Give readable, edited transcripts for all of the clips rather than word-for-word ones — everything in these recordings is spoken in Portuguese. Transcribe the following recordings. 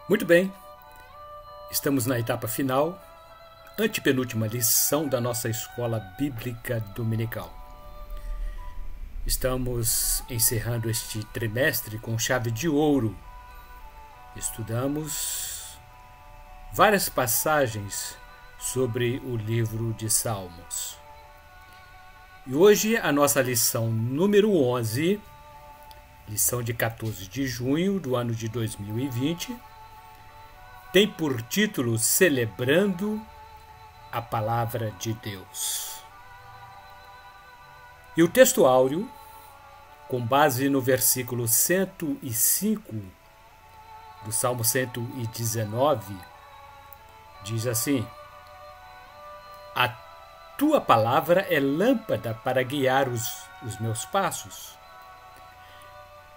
Muito bem, estamos na etapa final, antepenúltima lição da nossa escola bíblica dominical. Estamos encerrando este trimestre com chave de ouro. Estudamos várias passagens sobre o livro de Salmos. E hoje a nossa lição número 11, lição de 14 de junho do ano de 2020, tem por título Celebrando a Palavra de Deus. E o texto áureo, com base no versículo 105 do Salmo 119, diz assim: A tua palavra é lâmpada para guiar os meus passos,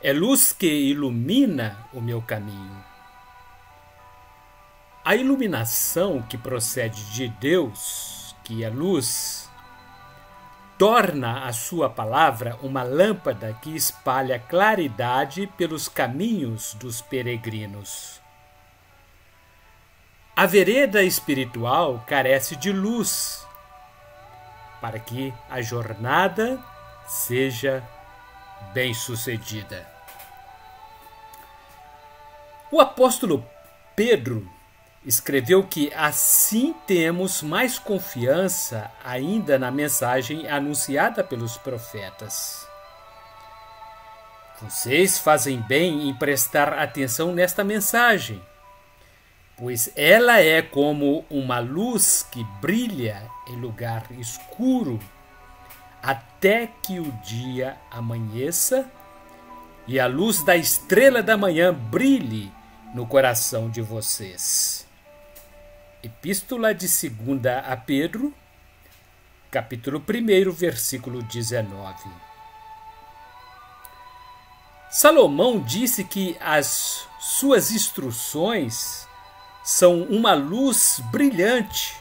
é luz que ilumina o meu caminho. A iluminação que procede de Deus, que é luz, torna a sua palavra uma lâmpada que espalha claridade pelos caminhos dos peregrinos. A vereda espiritual carece de luz para que a jornada seja bem-sucedida. O apóstolo Pedro escreveu que assim temos mais confiança ainda na mensagem anunciada pelos profetas. Vocês fazem bem em prestar atenção nesta mensagem, pois ela é como uma luz que brilha em lugar escuro até que o dia amanheça e a luz da estrela da manhã brilhe no coração de vocês. Epístola de 2 a Pedro, capítulo 1, versículo 19. Salomão disse que as suas instruções são uma luz brilhante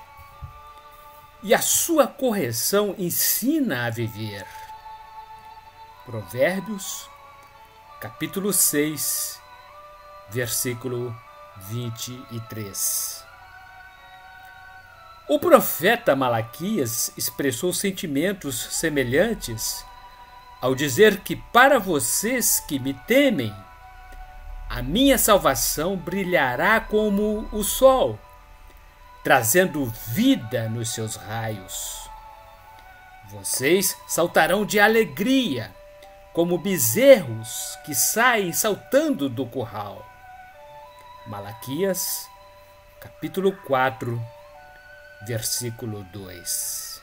e a sua correção ensina a viver. Provérbios, capítulo 6, versículo 23. O profeta Malaquias expressou sentimentos semelhantes ao dizer que para vocês que me temem, a minha salvação brilhará como o sol, trazendo vida nos seus raios. Vocês saltarão de alegria, como bezerros que saem saltando do curral. Malaquias, capítulo 4, versículo 2.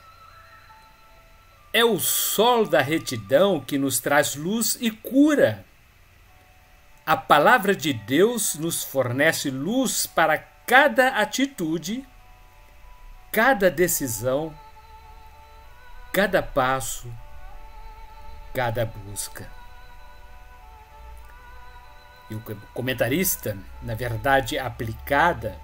É o sol da retidão que nos traz luz e cura. A palavra de Deus nos fornece luz para cada atitude, cada decisão, cada passo, cada busca. E o comentarista, na verdade aplicada,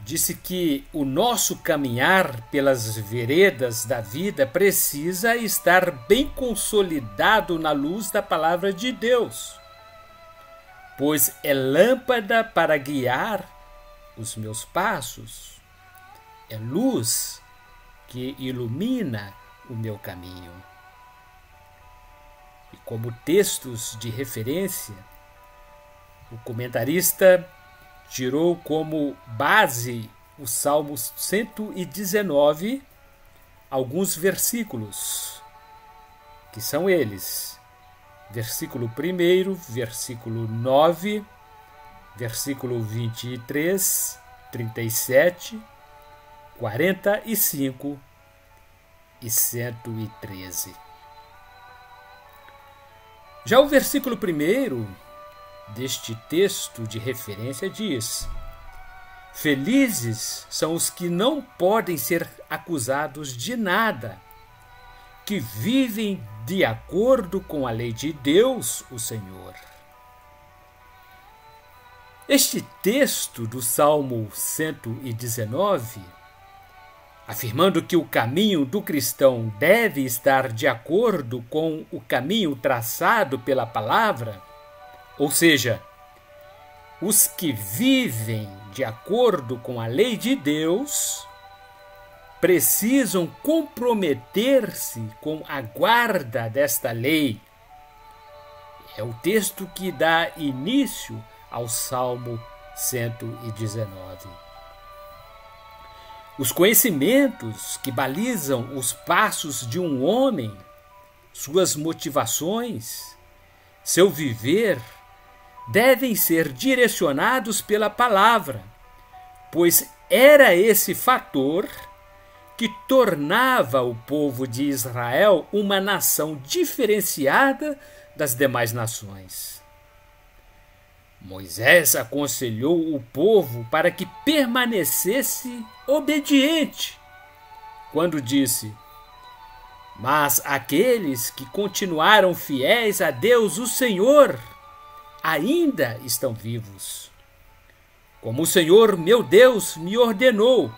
disse que o nosso caminhar pelas veredas da vida precisa estar bem consolidado na luz da palavra de Deus, pois é lâmpada para guiar os meus passos, é luz que ilumina o meu caminho. E como textos de referência, o comentarista tirou como base o Salmo 119, alguns versículos, que são eles: versículo 1, versículo 9, versículo 23, 37, 45 e 113. Já o versículo 1 deste texto de referência diz: Felizes são os que não podem ser acusados de nada, que vivem de acordo com a lei de Deus, o Senhor. Este texto do Salmo 119, afirmando que o caminho do cristão deve estar de acordo com o caminho traçado pela palavra, ou seja, os que vivem de acordo com a lei de Deus precisam comprometer-se com a guarda desta lei. É o texto que dá início ao Salmo 119. Os conhecimentos que balizam os passos de um homem, suas motivações, seu viver, devem ser direcionados pela palavra, pois era esse fator que tornava o povo de Israel uma nação diferenciada das demais nações. Moisés aconselhou o povo para que permanecesse obediente, quando disse: "Mas aqueles que continuaram fiéis a Deus, o Senhor, ainda estão vivos. Como o Senhor, meu Deus, me ordenou,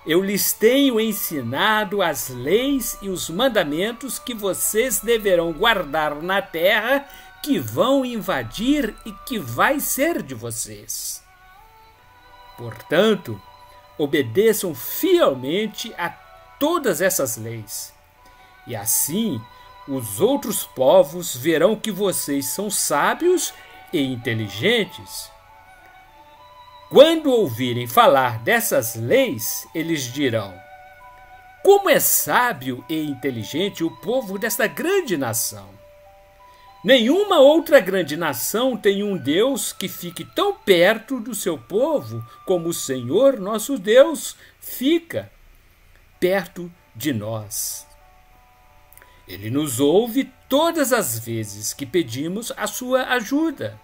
eu lhes tenho ensinado as leis e os mandamentos que vocês deverão guardar na terra que vão invadir e que vai ser de vocês. Portanto, obedeçam fielmente a todas essas leis, e assim os outros povos verão que vocês são sábios e inteligentes. Quando ouvirem falar dessas leis, eles dirão: como é sábio e inteligente o povo desta grande nação! Nenhuma outra grande nação tem um Deus que fique tão perto do seu povo como o Senhor nosso Deus fica perto de nós. Ele nos ouve todas as vezes que pedimos a sua ajuda.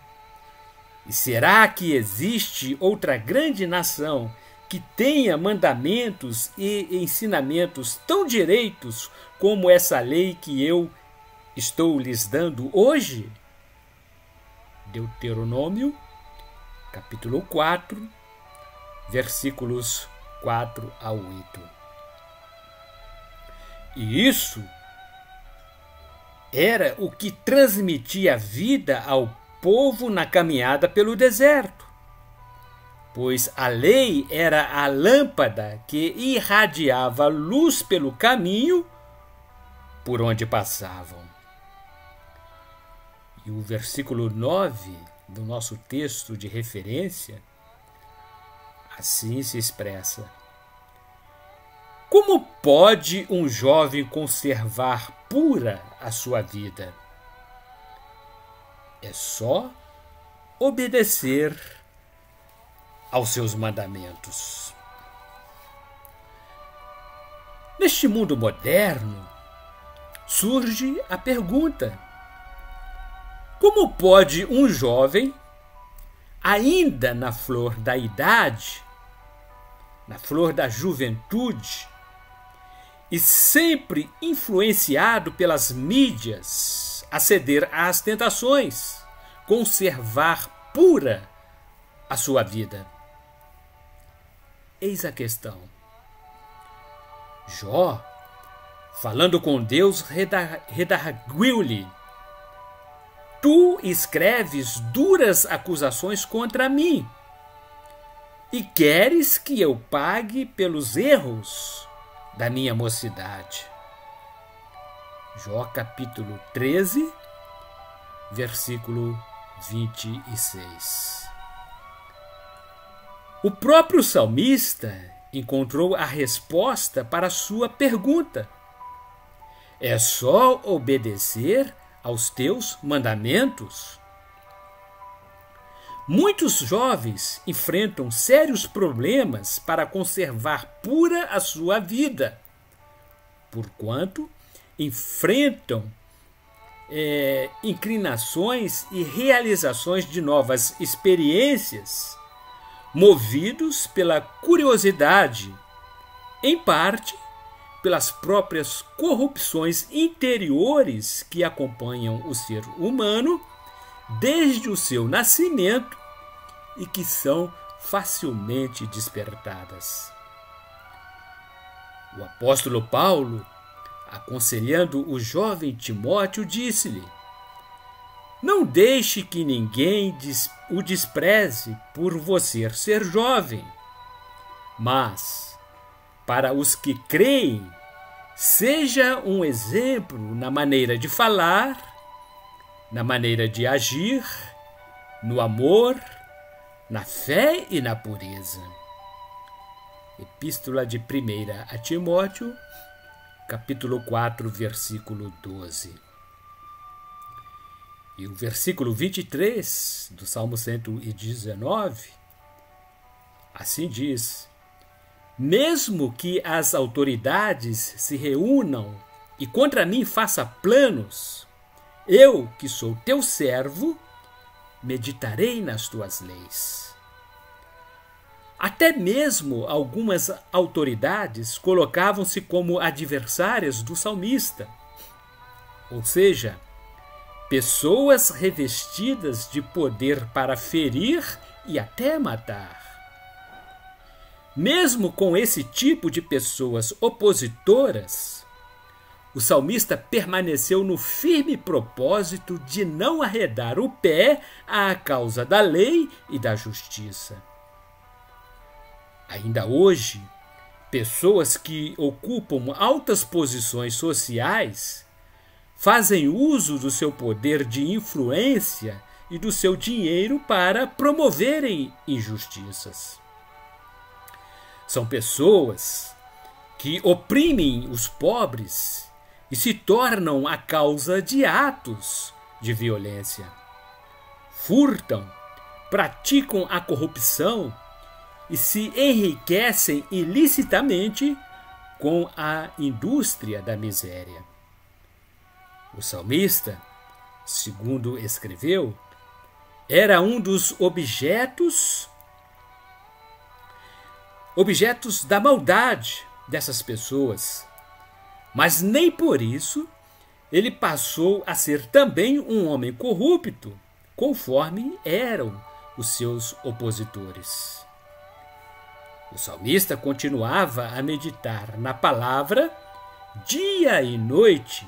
E será que existe outra grande nação que tenha mandamentos e ensinamentos tão direitos como essa lei que eu estou lhes dando hoje? Deuteronômio, capítulo 4, versículos 4 a 8. E isso era o que transmitia vida ao povo na caminhada pelo deserto, pois a lei era a lâmpada que irradiava luz pelo caminho por onde passavam. E o versículo 9 do nosso texto de referência assim se expressa: como pode um jovem conservar pura a sua vida? É só obedecer aos seus mandamentos. Neste mundo moderno, surge a pergunta: como pode um jovem, ainda na flor da idade, na flor da juventude, e sempre influenciado pelas mídias, aceder às tentações, conservar pura a sua vida? Eis a questão. Jó, falando com Deus, redarguiu-lhe: tu escreves duras acusações contra mim e queres que eu pague pelos erros da minha mocidade. Jó capítulo 13, versículo 26. O próprio salmista encontrou a resposta para a sua pergunta: é só obedecer aos teus mandamentos? Muitos jovens enfrentam sérios problemas para conservar pura a sua vida, porquanto enfrentam inclinações e realizações de novas experiências, movidos pela curiosidade, em parte pelas próprias corrupções interiores que acompanham o ser humano desde o seu nascimento e que são facilmente despertadas. O apóstolo Paulo, aconselhando o jovem Timóteo, disse-lhe: Não deixe que ninguém o despreze por você ser jovem, mas, para os que creem, seja um exemplo na maneira de falar, na maneira de agir, no amor, na fé e na pureza. Epístola de 1 a Timóteo, capítulo 4, versículo 12. E o versículo 23 do Salmo 119, assim diz: mesmo que as autoridades se reúnam e contra mim façam planos, eu, que sou teu servo, meditarei nas tuas leis. Até mesmo algumas autoridades colocavam-se como adversárias do salmista, ou seja, pessoas revestidas de poder para ferir e até matar. Mesmo com esse tipo de pessoas opositoras, o salmista permaneceu no firme propósito de não arredar o pé à causa da lei e da justiça. Ainda hoje, pessoas que ocupam altas posições sociais fazem uso do seu poder de influência e do seu dinheiro para promoverem injustiças. São pessoas que oprimem os pobres e se tornam a causa de atos de violência. Furtam, praticam a corrupção e se enriquecem ilicitamente com a indústria da miséria. O salmista, segundo escreveu, era um dos objetos da maldade dessas pessoas, mas nem por isso ele passou a ser também um homem corrupto, conforme eram os seus opositores. O salmista continuava a meditar na palavra dia e noite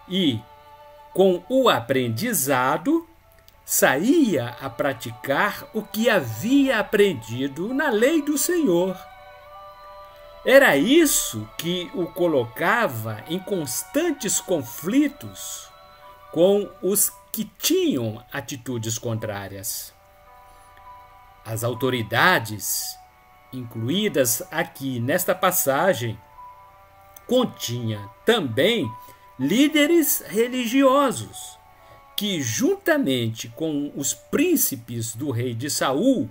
e, com o aprendizado, saía a praticar o que havia aprendido na lei do Senhor. Era isso que o colocava em constantes conflitos com os que tinham atitudes contrárias. As autoridades, incluídas aqui nesta passagem, continha também líderes religiosos que, juntamente com os príncipes do rei de Saul,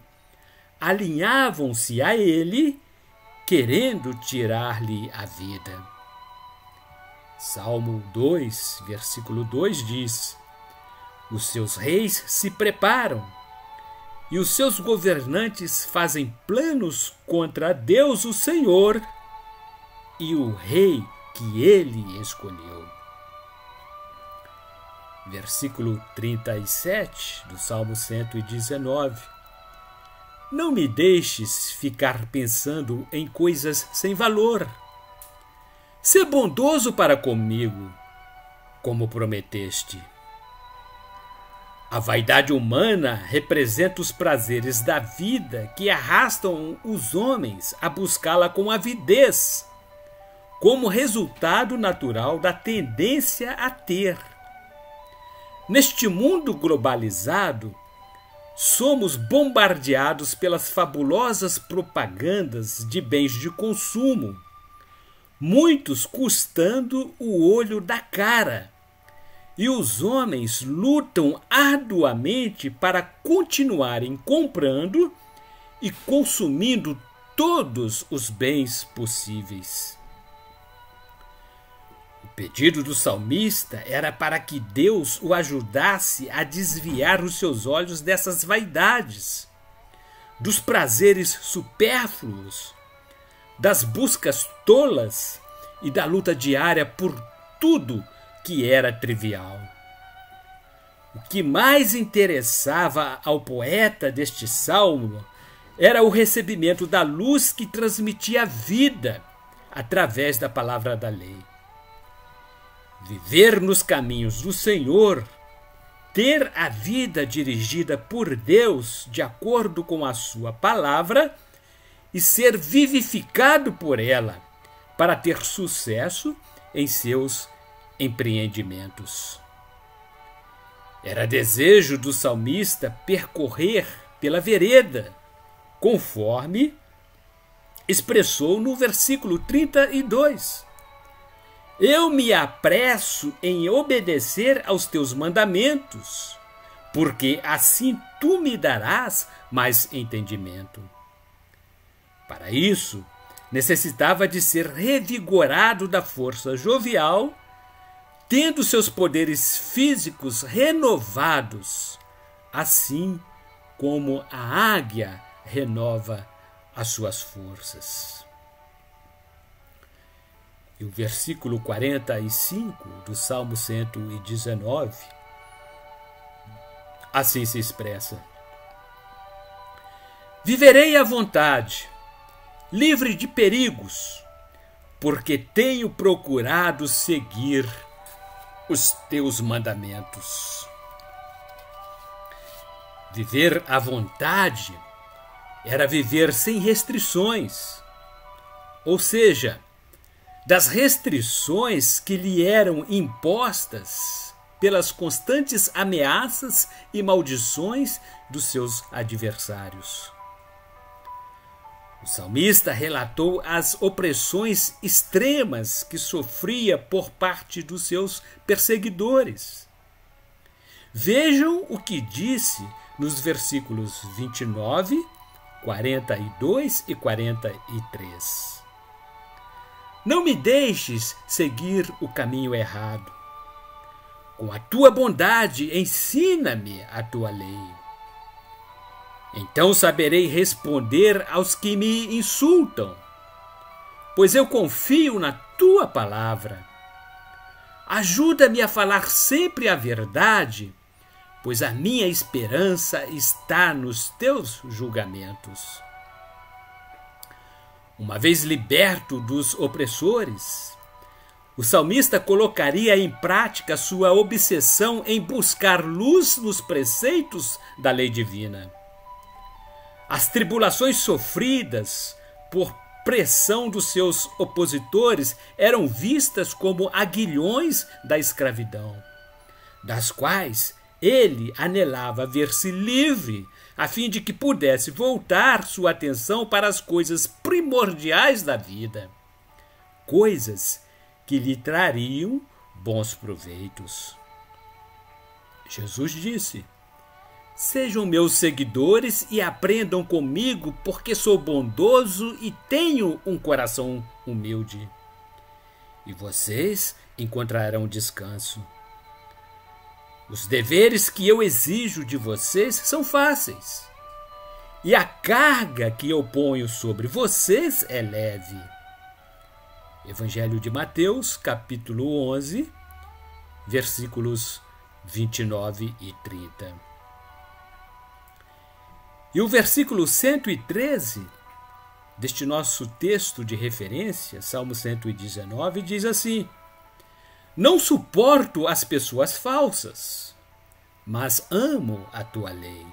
alinhavam-se a ele, querendo tirar-lhe a vida. Salmo 2, versículo 2 diz: os seus reis se preparam e os seus governantes fazem planos contra Deus, o Senhor, e o rei que ele escolheu. Versículo 37 do Salmo 119. Não me deixes ficar pensando em coisas sem valor. Sê bondoso para comigo, como prometeste. A vaidade humana representa os prazeres da vida que arrastam os homens a buscá-la com avidez, como resultado natural da tendência a ter. Neste mundo globalizado, somos bombardeados pelas fabulosas propagandas de bens de consumo, muitos custando o olho da cara, e os homens lutam arduamente para continuarem comprando e consumindo todos os bens possíveis. O pedido do salmista era para que Deus o ajudasse a desviar os seus olhos dessas vaidades, dos prazeres supérfluos, das buscas tolas e da luta diária por tudo que era trivial. O que mais interessava ao poeta deste salmo era o recebimento da luz que transmitia a vida através da palavra da lei. Viver nos caminhos do Senhor ter a vida dirigida por Deus de acordo com a sua palavra e ser vivificado por ela para ter sucesso em seus empreendimentos. Era desejo do salmista percorrer pela vereda, conforme expressou no versículo 32. Eu me apresso em obedecer aos teus mandamentos, porque assim tu me darás mais entendimento. Para isso, necessitava de ser revigorado da força jovial, tendo seus poderes físicos renovados, assim como a águia renova as suas forças. E o versículo 45 do Salmo 119, assim se expressa: Viverei à vontade, livre de perigos, porque tenho procurado seguir os teus mandamentos. Viver à vontade era viver sem restrições, ou seja, das restrições que lhe eram impostas pelas constantes ameaças e maldições dos seus adversários. O salmista relatou as opressões extremas que sofria por parte dos seus perseguidores. Vejam o que disse nos versículos 29, 42 e 43. Não me deixes seguir o caminho errado. Com a tua bondade, ensina-me a tua lei. Então saberei responder aos que me insultam, pois eu confio na tua palavra. Ajuda-me a falar sempre a verdade, pois a minha esperança está nos teus julgamentos. Uma vez liberto dos opressores, o salmista colocaria em prática sua obsessão em buscar luz nos preceitos da lei divina. As tribulações sofridas por pressão dos seus opositores eram vistas como aguilhões da escravidão, das quais ele anelava ver-se livre, a fim de que pudesse voltar sua atenção para as coisas primordiais da vida, coisas que lhe trariam bons proveitos. Jesus disse: Sejam meus seguidores e aprendam comigo, porque sou bondoso e tenho um coração humilde. E vocês encontrarão descanso. Os deveres que eu exijo de vocês são fáceis, e a carga que eu ponho sobre vocês é leve. Evangelho de Mateus, capítulo 11, versículos 29 e 30. E o versículo 113 deste nosso texto de referência, Salmo 119, diz assim: Não suporto as pessoas falsas, mas amo a tua lei.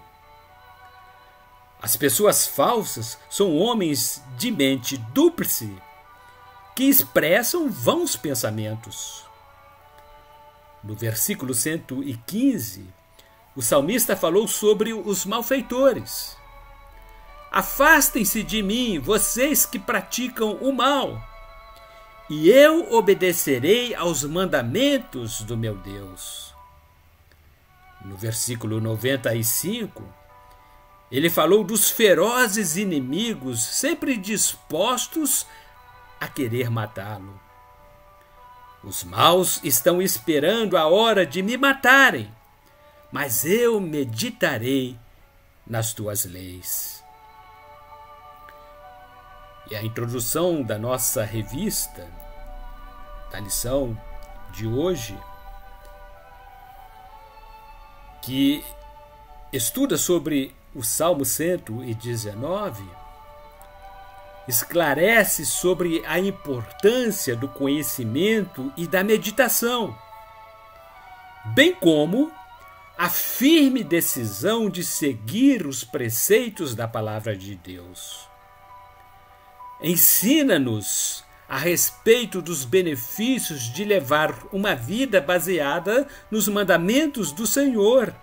As pessoas falsas são homens de mente dúplice que expressam vãos pensamentos. No versículo 115, o salmista falou sobre os malfeitores. Afastem-se de mim, vocês que praticam o mal, e eu obedecerei aos mandamentos do meu Deus. No versículo 95, ele falou dos ferozes inimigos sempre dispostos a querer matá-lo. Os maus estão esperando a hora de me matarem, mas eu meditarei nas tuas leis. E a introdução da nossa revista, da lição de hoje, que estuda sobre o Salmo 119, esclarece sobre a importância do conhecimento e da meditação, bem como a firme decisão de seguir os preceitos da palavra de Deus. Ensina-nos a respeito dos benefícios de levar uma vida baseada nos mandamentos do Senhor,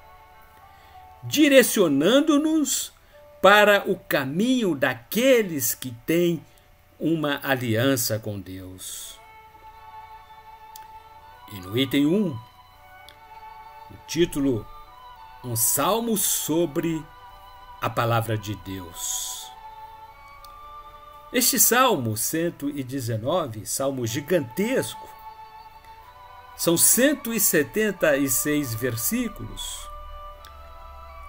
direcionando-nos para o caminho daqueles que têm uma aliança com Deus. E no item 1, o título, um salmo sobre a palavra de Deus. Este Salmo 119, salmo gigantesco, são 176 versículos,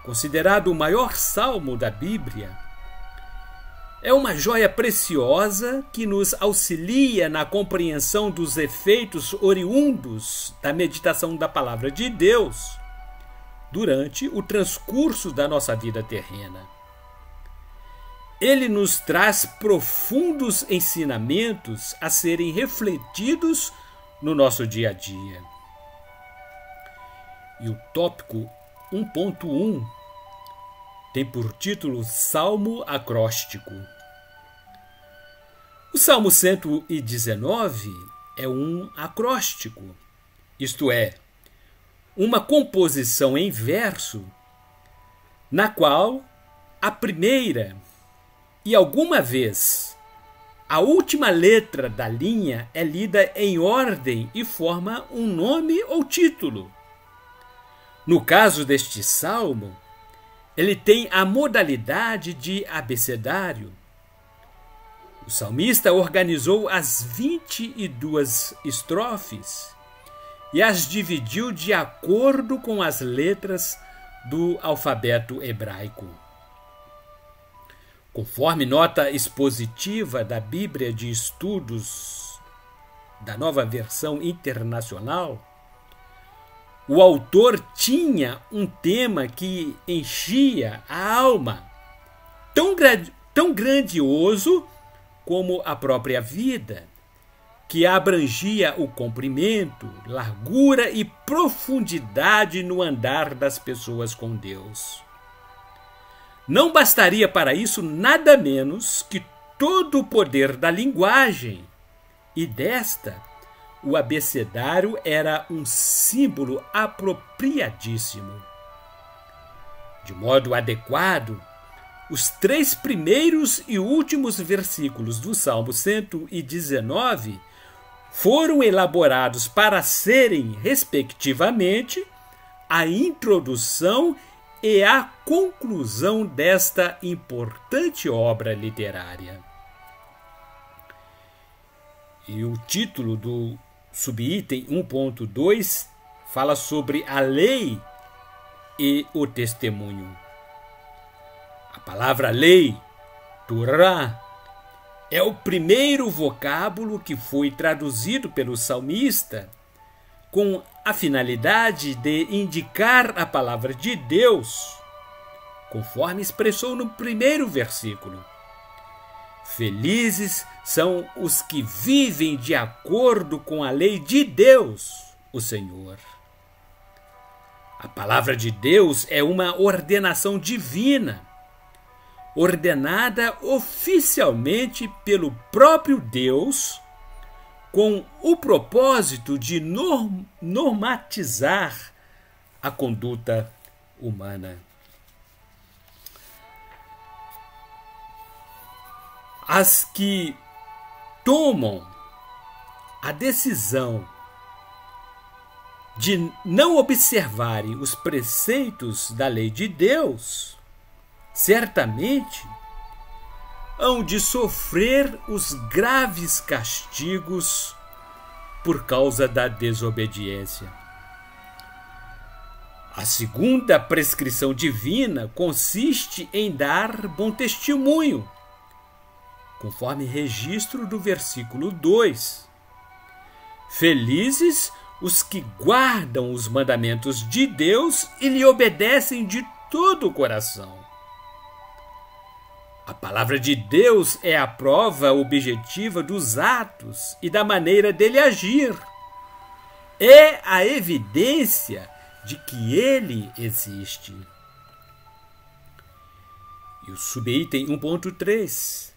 considerado o maior salmo da Bíblia. É uma joia preciosa que nos auxilia na compreensão dos efeitos oriundos da meditação da palavra de Deus durante o transcurso da nossa vida terrena. Ele nos traz profundos ensinamentos a serem refletidos no nosso dia a dia. E o tópico 1.1 tem por título Salmo Acróstico. O Salmo 119 é um acróstico, isto é, uma composição em verso, na qual a primeira e alguma vez a última letra da linha é lida em ordem e forma um nome ou título. No caso deste salmo, ele tem a modalidade de abecedário. O salmista organizou as 22 estrofes e as dividiu de acordo com as letras do alfabeto hebraico. Conforme nota expositiva da Bíblia de Estudos da Nova Versão Internacional, o autor tinha um tema que enchia a alma, tão grandioso como a própria vida, que abrangia o comprimento, largura e profundidade no andar das pessoas com Deus. Não bastaria para isso nada menos que todo o poder da linguagem, e desta, o abecedário era um símbolo apropriadíssimo. De modo adequado, os 3 primeiros e últimos versículos do Salmo 119 foram elaborados para serem, respectivamente, a introdução e a conclusão desta importante obra literária. E o título do subitem 1.2 fala sobre a lei e o testemunho. A palavra lei, Torá, é o primeiro vocábulo que foi traduzido pelo salmista com a finalidade de indicar a palavra de Deus, conforme expressou no primeiro versículo. Felizes são os que vivem de acordo com a lei de Deus, o Senhor. A palavra de Deus é uma ordenação divina, ordenada oficialmente pelo próprio Deus, com o propósito de normatizar a conduta humana. As que tomam a decisão de não observarem os preceitos da lei de Deus, certamente hão de sofrer os graves castigos por causa da desobediência. A segunda prescrição divina consiste em dar bom testemunho, conforme registro do versículo 2. Felizes os que guardam os mandamentos de Deus e lhe obedecem de todo o coração. A palavra de Deus é a prova objetiva dos atos e da maneira dele agir. É a evidência de que ele existe. E o subitem 1.3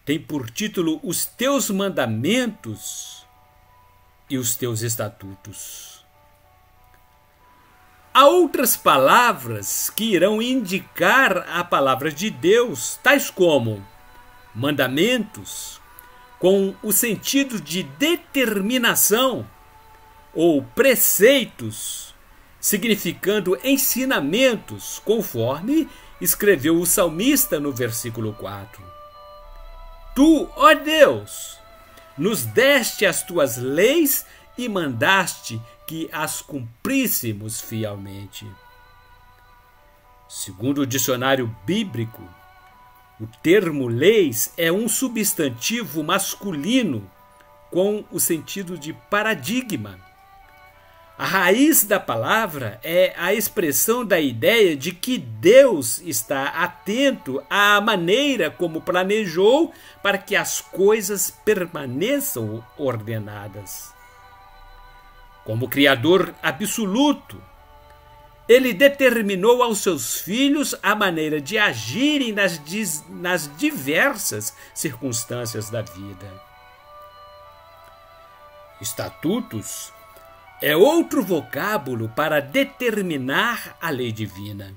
tem por título Os teus mandamentos e os teus estatutos. Há outras palavras que irão indicar a palavra de Deus, tais como mandamentos, com o sentido de determinação, ou preceitos, significando ensinamentos, conforme escreveu o salmista no versículo 4. Tu, ó Deus, nos deste as tuas leis e mandaste que as cumpríssemos fielmente. Segundo o dicionário bíblico, o termo leis é um substantivo masculino com o sentido de paradigma. A raiz da palavra é a expressão da ideia de que Deus está atento à maneira como planejou para que as coisas permaneçam ordenadas. Como Criador absoluto, Ele determinou aos seus filhos a maneira de agirem nas diversas circunstâncias da vida. Estatutos é outro vocábulo para determinar a lei divina.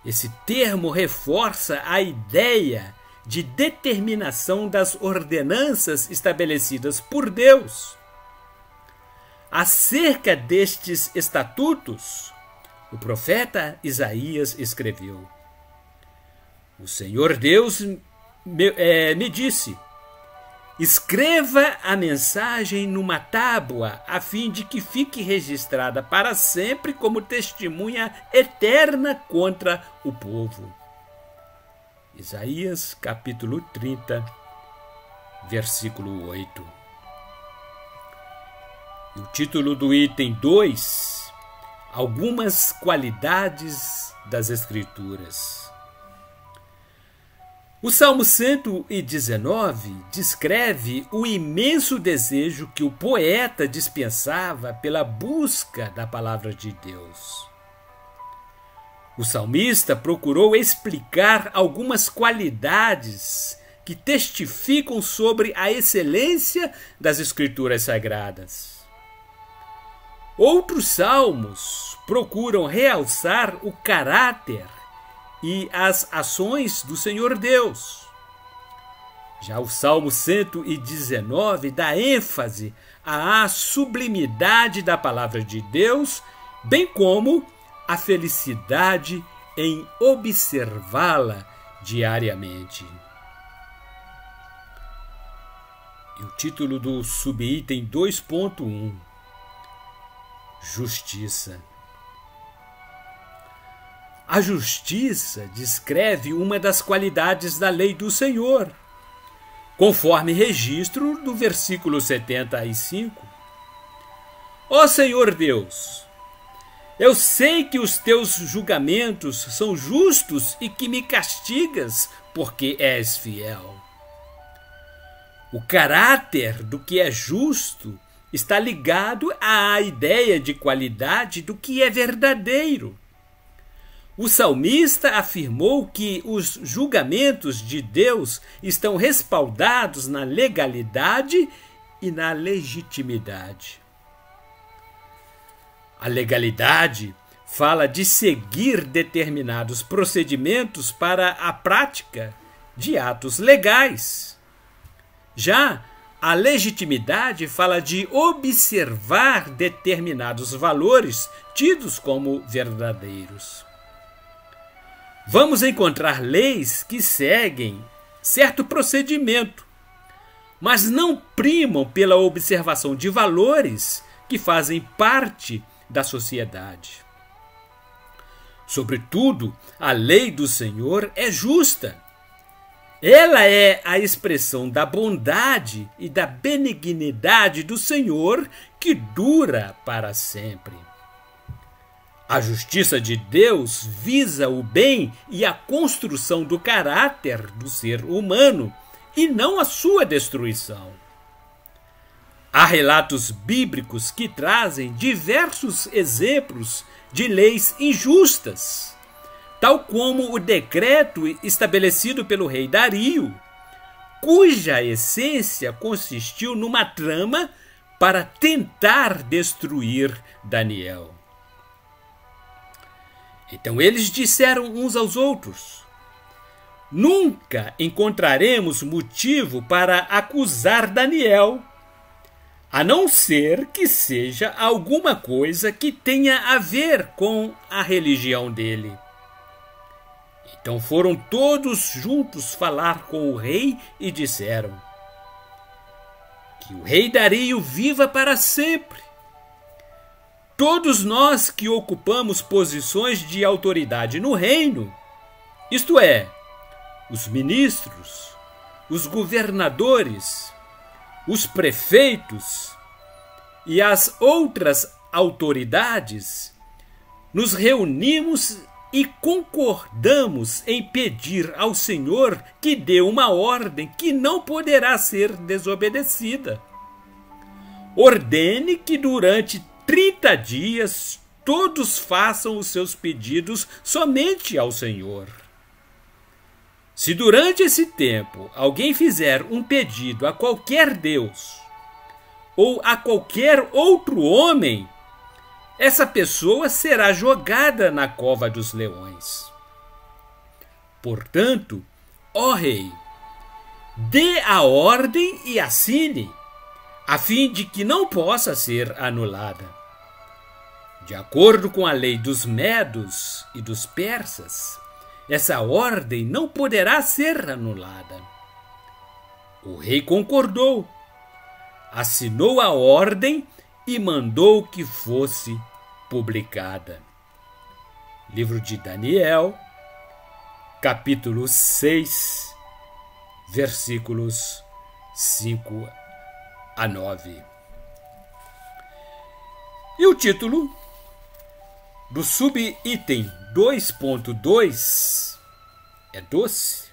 Esse termo reforça a ideia de determinação das ordenanças estabelecidas por Deus. Acerca destes estatutos, o profeta Isaías escreveu: O Senhor Deus me disse: escreva a mensagem numa tábua, a fim de que fique registrada para sempre como testemunha eterna contra o povo. Isaías, capítulo 30, versículo 8. E o título do item 2, algumas qualidades das Escrituras. O Salmo 119 descreve o imenso desejo que o poeta dispensava pela busca da palavra de Deus. O salmista procurou explicar algumas qualidades que testificam sobre a excelência das Escrituras Sagradas. Outros salmos procuram realçar o caráter e as ações do Senhor Deus. Já o Salmo 119 dá ênfase à sublimidade da palavra de Deus, bem como a felicidade em observá-la diariamente. E o título do subitem 2.1, Justiça. A justiça descreve uma das qualidades da lei do Senhor, conforme registro do versículo 75. Ó Senhor Deus, eu sei que os teus julgamentos são justos e que me castigas porque és fiel. O caráter do que é justo está ligado à ideia de qualidade do que é verdadeiro. O salmista afirmou que os julgamentos de Deus estão respaldados na legalidade e na legitimidade. A legalidade fala de seguir determinados procedimentos para a prática de atos legais. Já a legitimidade fala de observar determinados valores tidos como verdadeiros. Vamos encontrar leis que seguem certo procedimento, mas não primam pela observação de valores que fazem parte da sociedade. Sobretudo, a lei do Senhor é justa. Ela é a expressão da bondade e da benignidade do Senhor que dura para sempre. A justiça de Deus visa o bem e a construção do caráter do ser humano, e não a sua destruição. Há relatos bíblicos que trazem diversos exemplos de leis injustas, tal como o decreto estabelecido pelo rei Dario, cuja essência consistiu numa trama para tentar destruir Daniel. Então eles disseram uns aos outros: nunca encontraremos motivo para acusar Daniel, a não ser que seja alguma coisa que tenha a ver com a religião dele. Então foram todos juntos falar com o rei e disseram: que o rei Dario viva para sempre. Todos nós que ocupamos posições de autoridade no reino, isto é, os ministros, os governadores, os prefeitos e as outras autoridades, nos reunimos e concordamos em pedir ao Senhor que dê uma ordem que não poderá ser desobedecida. Ordene que durante 30 dias todos façam os seus pedidos somente ao Senhor. Se durante esse tempo alguém fizer um pedido a qualquer Deus ou a qualquer outro homem, essa pessoa será jogada na cova dos leões. Portanto, ó rei, dê a ordem e assine, a fim de que não possa ser anulada. De acordo com a lei dos medos e dos persas, essa ordem não poderá ser anulada. O rei concordou, assinou a ordem e mandou que fosse publicada. Livro de Daniel, capítulo 6, versículos 5 a 9. E o título do subitem 2.2 é doce.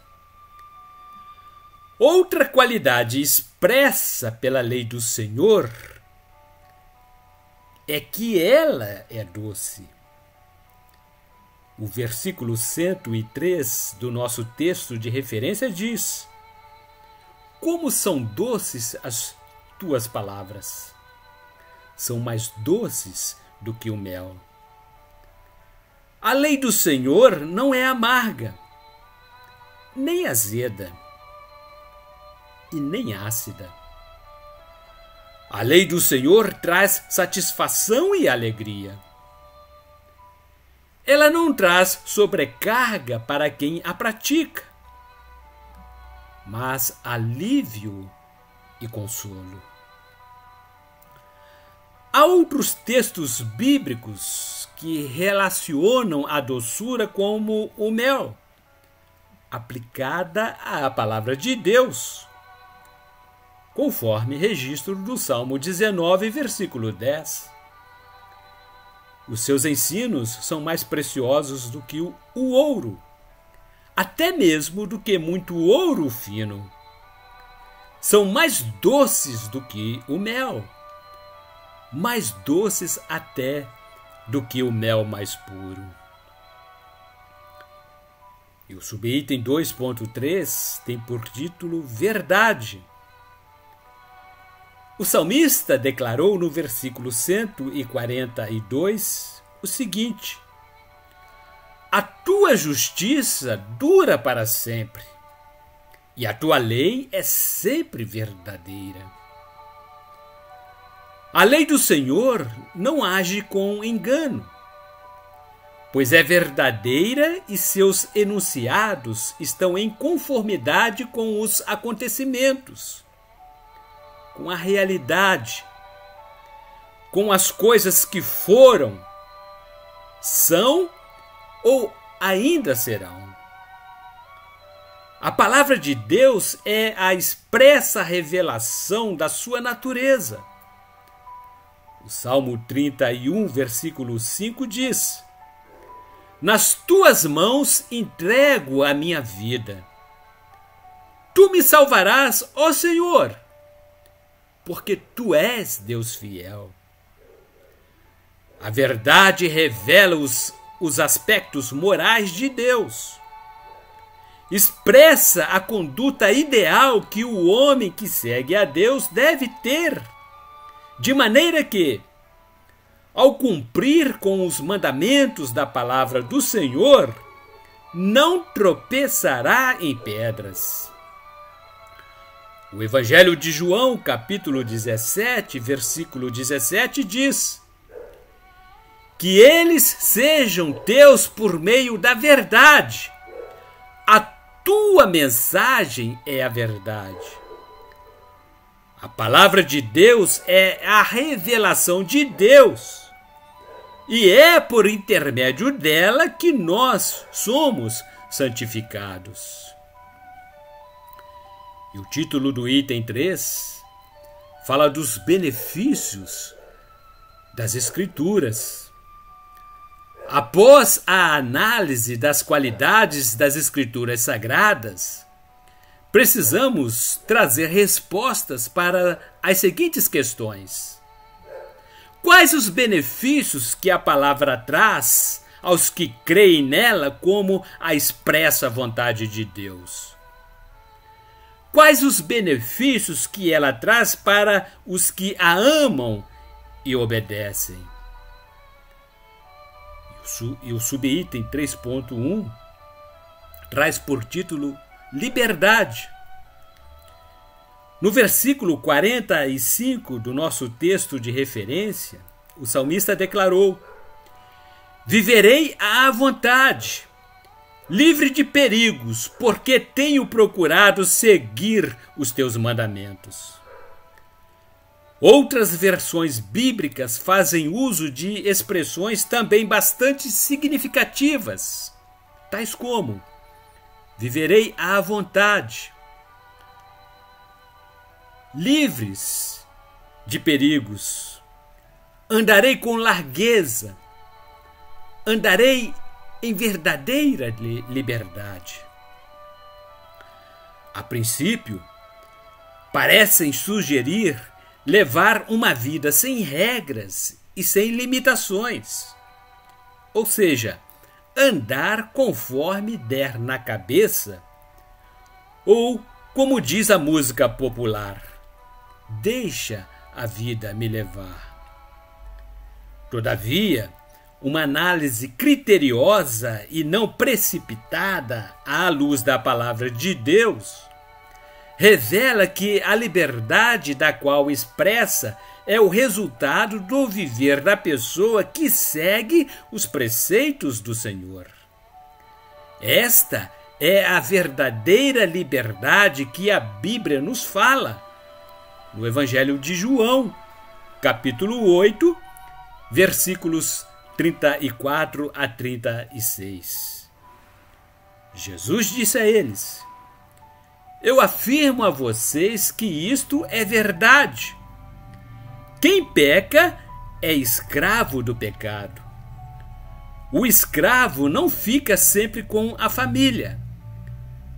Outra qualidade expressa pela lei do Senhor é que ela é doce. O versículo 103 do nosso texto de referência diz: como são doces as tuas palavras, são mais doces do que o mel. A lei do Senhor não é amarga, nem azeda e nem ácida. A lei do Senhor traz satisfação e alegria. Ela não traz sobrecarga para quem a pratica, mas alívio e consolo. Há outros textos bíblicos que relacionam a doçura como o mel, aplicada à palavra de Deus, conforme registro do Salmo 19, versículo 10. Os seus ensinos são mais preciosos do que o ouro, até mesmo do que muito ouro fino. São mais doces do que o mel, mais doces até do que o mel mais puro. E o subitem 2.3 tem por título Verdade. O salmista declarou no versículo 142 o seguinte: a tua justiça dura para sempre, e a tua lei é sempre verdadeira. A lei do Senhor não age com engano, pois é verdadeira e seus enunciados estão em conformidade com os acontecimentos, com a realidade, com as coisas que foram, são ou ainda serão. A palavra de Deus é a expressa revelação da sua natureza. O Salmo 31, versículo 5 diz: nas tuas mãos entrego a minha vida. Tu me salvarás, ó Senhor. porque tu és Deus fiel. A verdade revela os aspectos morais de Deus. Expressa a conduta ideal que o homem que segue a Deus deve ter, de maneira que, ao cumprir com os mandamentos da palavra do Senhor, não tropeçará em pedras. O Evangelho de João, capítulo 17, versículo 17, diz: que eles sejam teus por meio da verdade. A tua mensagem é a verdade. A palavra de Deus é a revelação de Deus. E é por intermédio dela que nós somos santificados. E o título do item 3 fala dos benefícios das Escrituras. Após a análise das qualidades das Escrituras Sagradas, precisamos trazer respostas para as seguintes questões. Quais os benefícios que a palavra traz aos que creem nela como a expressa vontade de Deus? Quais os benefícios que ela traz para os que a amam e obedecem? E o subitem 3.1 traz por título liberdade. No versículo 45 do nosso texto de referência, o salmista declarou: viverei à vontade, livre de perigos, porque tenho procurado seguir os teus mandamentos. Outras versões bíblicas fazem uso de expressões também bastante significativas, tais como: viverei à vontade, livres de perigos, andarei com largueza, andarei em verdadeira liberdade. A princípio, parecem sugerir levar uma vida sem regras e sem limitações, ou seja, andar conforme der na cabeça, ou, como diz a música popular, deixa a vida me levar. Todavia, uma análise criteriosa e não precipitada à luz da palavra de Deus revela que a liberdade da qual expressa é o resultado do viver da pessoa que segue os preceitos do Senhor. Esta é a verdadeira liberdade que a Bíblia nos fala. No Evangelho de João, capítulo 8, versículos 34 a 36. Jesus disse a eles: eu afirmo a vocês que isto é verdade. Quem peca é escravo do pecado. O escravo não fica sempre com a família,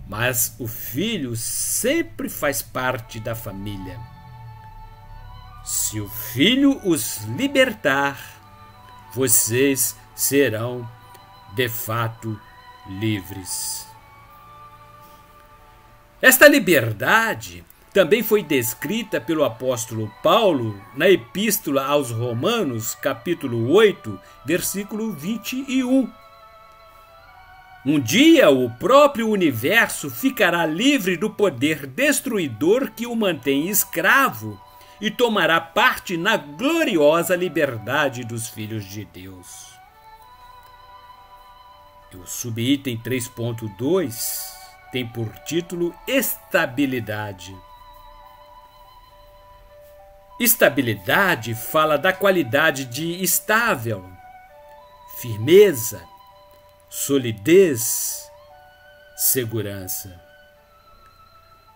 mas o filho sempre faz parte da família. Se o filho os libertar, vocês serão de fato livres. Esta liberdade também foi descrita pelo apóstolo Paulo na Epístola aos Romanos, capítulo 8, versículo 21. Um dia o próprio universo ficará livre do poder destruidor que o mantém escravo e tomará parte na gloriosa liberdade dos filhos de Deus. O subitem 3.2 tem por título estabilidade. Estabilidade fala da qualidade de estável, firmeza, solidez, segurança.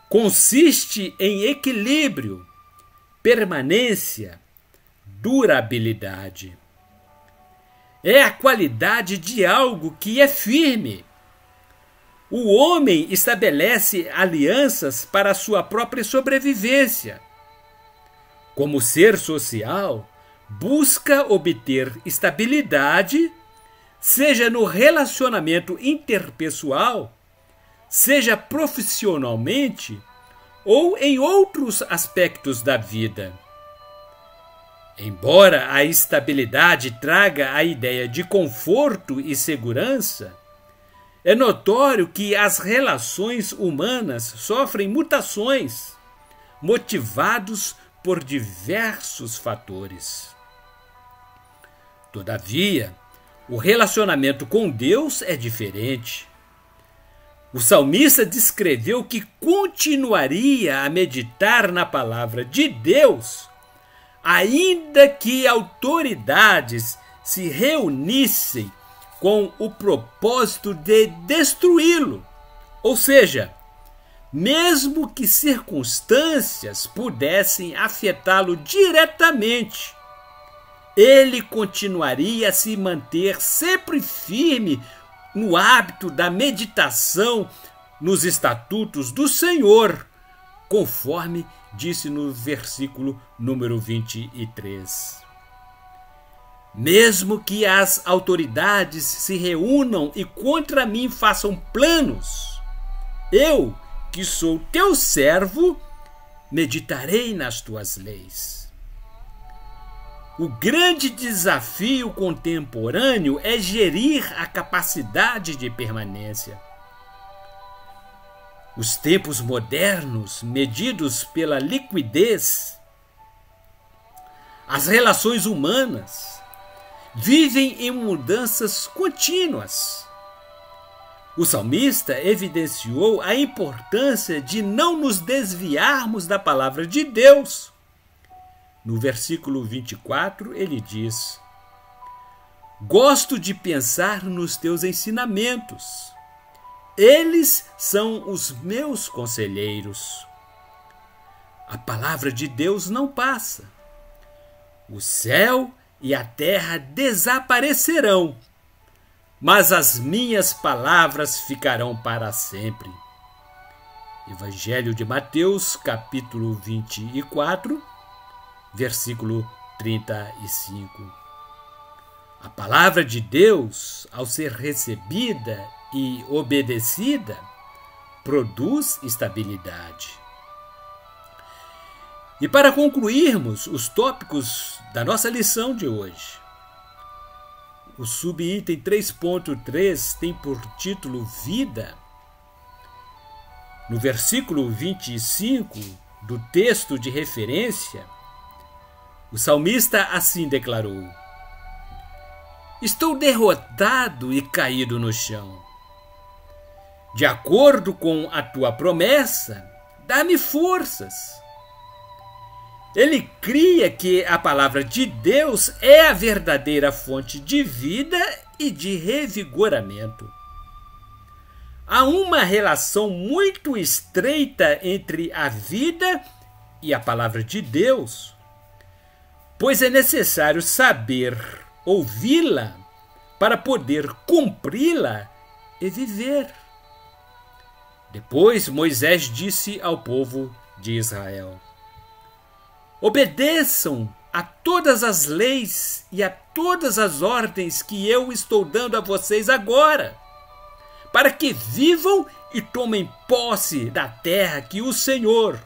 Consiste em equilíbrio, permanência, durabilidade. É a qualidade de algo que é firme. O homem estabelece alianças para a sua própria sobrevivência. como ser social, busca obter estabilidade, seja no relacionamento interpessoal, seja profissionalmente ou em outros aspectos da vida. Embora a estabilidade traga a ideia de conforto e segurança, é notório que as relações humanas sofrem mutações, motivados por diversos fatores. Todavia, o relacionamento com Deus é diferente. O salmista descreveu que continuaria a meditar na palavra de Deus, ainda que autoridades se reunissem com o propósito de destruí-lo. Ou seja, mesmo que circunstâncias pudessem afetá-lo diretamente, ele continuaria a se manter sempre firme no hábito da meditação nos estatutos do Senhor, conforme disse no versículo número 23. Mesmo que as autoridades se reúnam e contra mim façam planos, eu, que sou teu servo, meditarei nas tuas leis. O grande desafio contemporâneo é gerir a capacidade de permanência. Os tempos modernos, medidos pela liquidez, as relações humanas, vivem em mudanças contínuas. O salmista evidenciou a importância de não nos desviarmos da palavra de Deus. No versículo 24, ele diz: gosto de pensar nos teus ensinamentos. Eles são os meus conselheiros. A palavra de Deus não passa. O céu e a terra desaparecerão, mas as minhas palavras ficarão para sempre. Evangelho de Mateus, capítulo 24, versículo 35. A palavra de Deus, ao ser recebida e obedecida, produz estabilidade. E para concluirmos os tópicos da nossa lição de hoje, o subitem 3.3 tem por título Vida. No versículo 25 do texto de referência, o salmista assim declarou: estou derrotado e caído no chão. De acordo com a tua promessa, dá-me forças. Ele cria que a palavra de Deus é a verdadeira fonte de vida e de revigoramento. Há uma relação muito estreita entre a vida e a palavra de Deus, pois é necessário saber ouvi-la para poder cumpri-la e viver. Depois Moisés disse ao povo de Israel: obedeçam a todas as leis e a todas as ordens que eu estou dando a vocês agora, para que vivam e tomem posse da terra que o Senhor,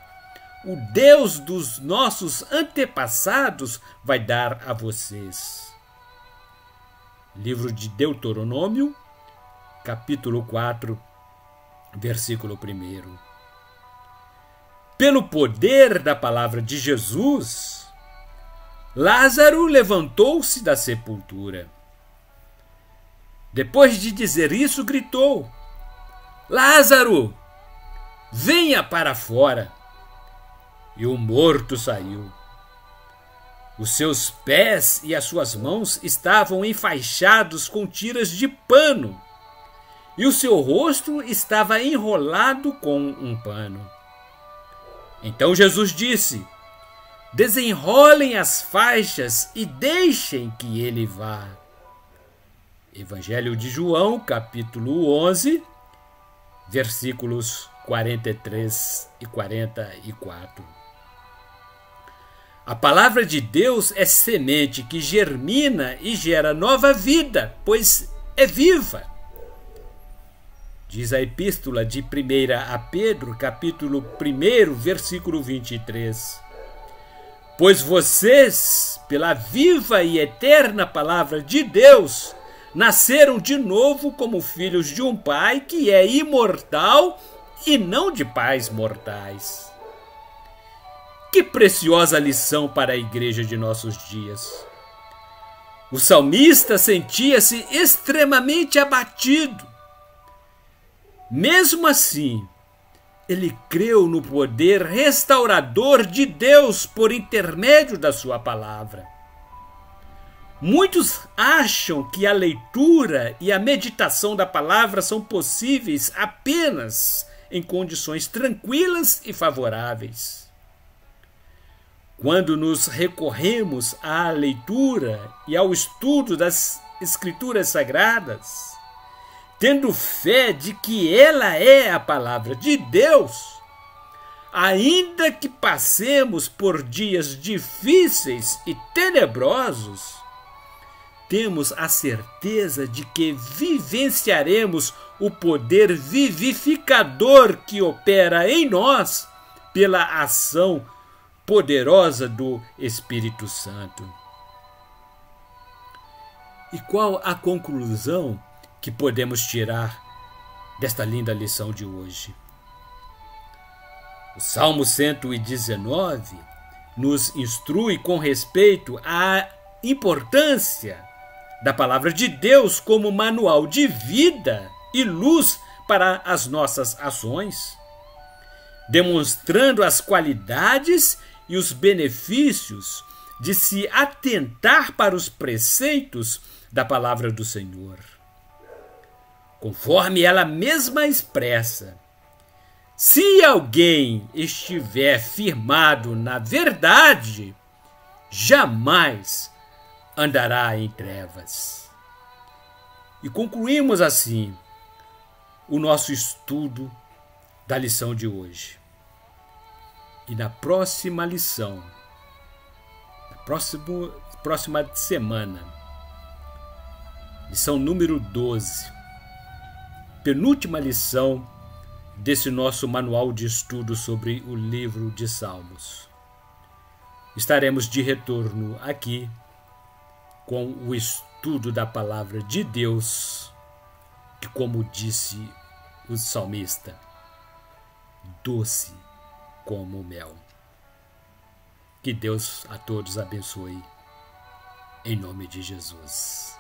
o Deus dos nossos antepassados, vai dar a vocês. Livro de Deuteronômio, capítulo 4, versículo 1. Pelo poder da palavra de Jesus, Lázaro levantou-se da sepultura. Depois de dizer isso, gritou: Lázaro, venha para fora. E o morto saiu. Os seus pés e as suas mãos estavam enfaixados com tiras de pano, e o seu rosto estava enrolado com um pano. Então Jesus disse: desenrolem as faixas e deixem que ele vá. Evangelho de João, capítulo 11, versículos 43 e 44. A palavra de Deus é semente que germina e gera nova vida, pois é viva. Diz a epístola de 1 a Pedro, capítulo 1, versículo 23. Pois vocês, pela viva e eterna palavra de Deus, nasceram de novo como filhos de um Pai que é imortal e não de pais mortais. Que preciosa lição para a igreja de nossos dias! O salmista sentia-se extremamente abatido. Mesmo assim, ele creu no poder restaurador de Deus por intermédio da sua palavra. Muitos acham que a leitura e a meditação da palavra são possíveis apenas em condições tranquilas e favoráveis. Quando nos recorremos à leitura e ao estudo das Escrituras Sagradas, tendo fé de que ela é a palavra de Deus, ainda que passemos por dias difíceis e tenebrosos, temos a certeza de que vivenciaremos o poder vivificador que opera em nós pela ação poderosa do Espírito Santo. E qual a conclusão que podemos tirar desta linda lição de hoje? O Salmo 119 nos instrui com respeito à importância da palavra de Deus como manual de vida e luz para as nossas ações, demonstrando as qualidades e os benefícios de se atentar para os preceitos da palavra do Senhor. Conforme ela mesma expressa, se alguém estiver firmado na verdade, jamais andará em trevas. E concluímos assim o nosso estudo da lição de hoje. E na próxima lição, na próxima semana, lição número 12, penúltima lição desse nosso manual de estudo sobre o livro de Salmos. Estaremos de retorno aqui com o estudo da palavra de Deus, que, como disse o salmista, doce como mel. Que Deus a todos abençoe, em nome de Jesus.